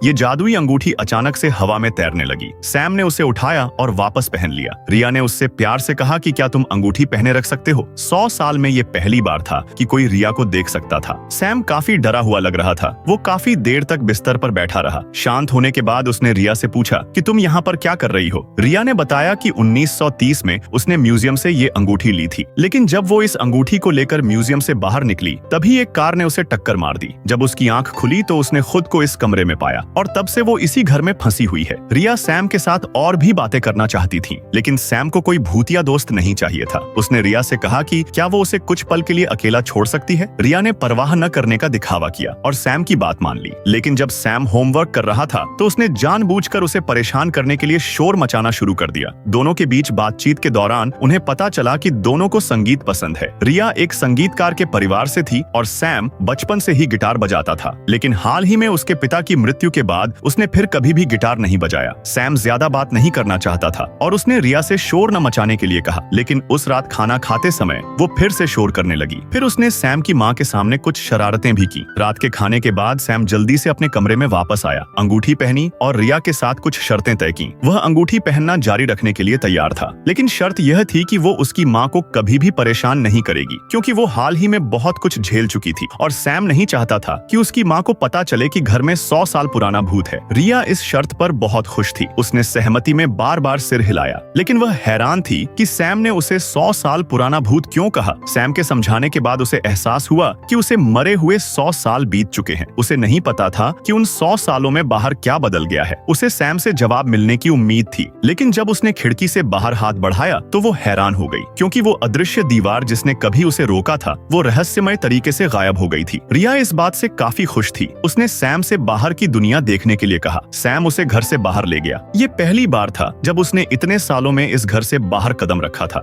ये जादुई अंगूठी अचानक से हवा में तैरने लगी। सैम ने उसे उठाया और वापस पहन लिया। रिया ने उससे प्यार से कहा कि क्या तुम अंगूठी पहने रख सकते हो। 100 साल में ये पहली बार था कि कोई रिया को देख सकता था। सैम काफी डरा हुआ लग रहा था। वो काफी देर तक बिस्तर पर बैठा रहा। शांत होने के बाद उसने रिया से पूछा कि तुम यहाँ पर क्या कर रही हो। रिया ने बताया कि 1930 में उसने म्यूजियम से ये अंगूठी ली थी, लेकिन जब वो इस अंगूठी को लेकर म्यूजियम से बाहर निकली तभी एक कार ने उसे टक्कर मार दी। जब उसकी आंख खुली तो उसने खुद को इस कमरे में पाया और तब से वो इसी घर में फंसी हुई है। रिया सैम के साथ और भी बातें करना चाहती थी, लेकिन सैम को कोई भूतिया दोस्त नहीं चाहिए था। उसने रिया से कहा कि क्या वो उसे कुछ पल के लिए अकेला छोड़ सकती है। रिया ने परवाह न करने का दिखावा किया और सैम की बात मान ली, लेकिन जब सैम होमवर्क कर रहा था तो उसने जानबूझकर उसे परेशान करने के लिए शोर मचाना शुरू कर दिया। दोनों के बीच बातचीत के दौरान उन्हें पता चला कि दोनों को संगीत पसंद है। रिया एक संगीतकार के परिवार से थी और सैम बचपन से ही गिटार बजाता था, लेकिन हाल ही में उसके पिता की मृत्यु के बाद उसने फिर कभी भी गिटार नहीं बजाया। सैम ज्यादा बात नहीं करना चाहता था और उसने रिया से शोर न मचाने के लिए कहा, लेकिन उस रात खाना खाते समय वो फिर से शोर करने लगी। फिर उसने सैम की माँ के सामने कुछ शरारतें भी की। रात के खाने के बाद सैम जल्दी से अपने कमरे में वापस आया, अंगूठी पहनी और रिया के साथ कुछ शर्तें तय की। वह अंगूठी पहनना जारी रखने के लिए तैयार था, लेकिन शर्त यह थी कि वो उसकी माँ को कभी भी परेशान नहीं करेगी, क्योंकि वो हाल ही में बहुत कुछ झेल चुकी थी और सैम नहीं चाहता था कि उसकी माँ को पता चले कि घर में 100 साल पुराना भूत है। रिया इस शर्त पर बहुत खुश थी। उसने सहमति में बार बार सिर हिलाया, लेकिन वह हैरान थी कि सैम ने उसे 100 साल पुराना भूत क्यों कहा। सैम के समझाने के बाद उसे एहसास हुआ कि उसे मरे हुए 100 साल बीत चुके हैं। उसे नहीं पता था कि उन 100 सालों में बाहर क्या बदल गया है। उसे सैम से जवाब मिलने की उम्मीद थी, लेकिन जब उसने खिड़की से बाहर हाथ बढ़ाया तो वो हैरान हो गई, क्योंकि वो अदृश्य दीवार जिसने कभी उसे रोका था वो रहस्यमय तरीके से गायब हो गई थी। रिया इस बात से काफी खुश थी। उसने सैम से बाहर की दुनिया देखने के लिए कहा। सैम उसे घर से बाहर ले गया। ये पहली बार था जब उसने इतने सालों में इस घर से बाहर कदम रखा था।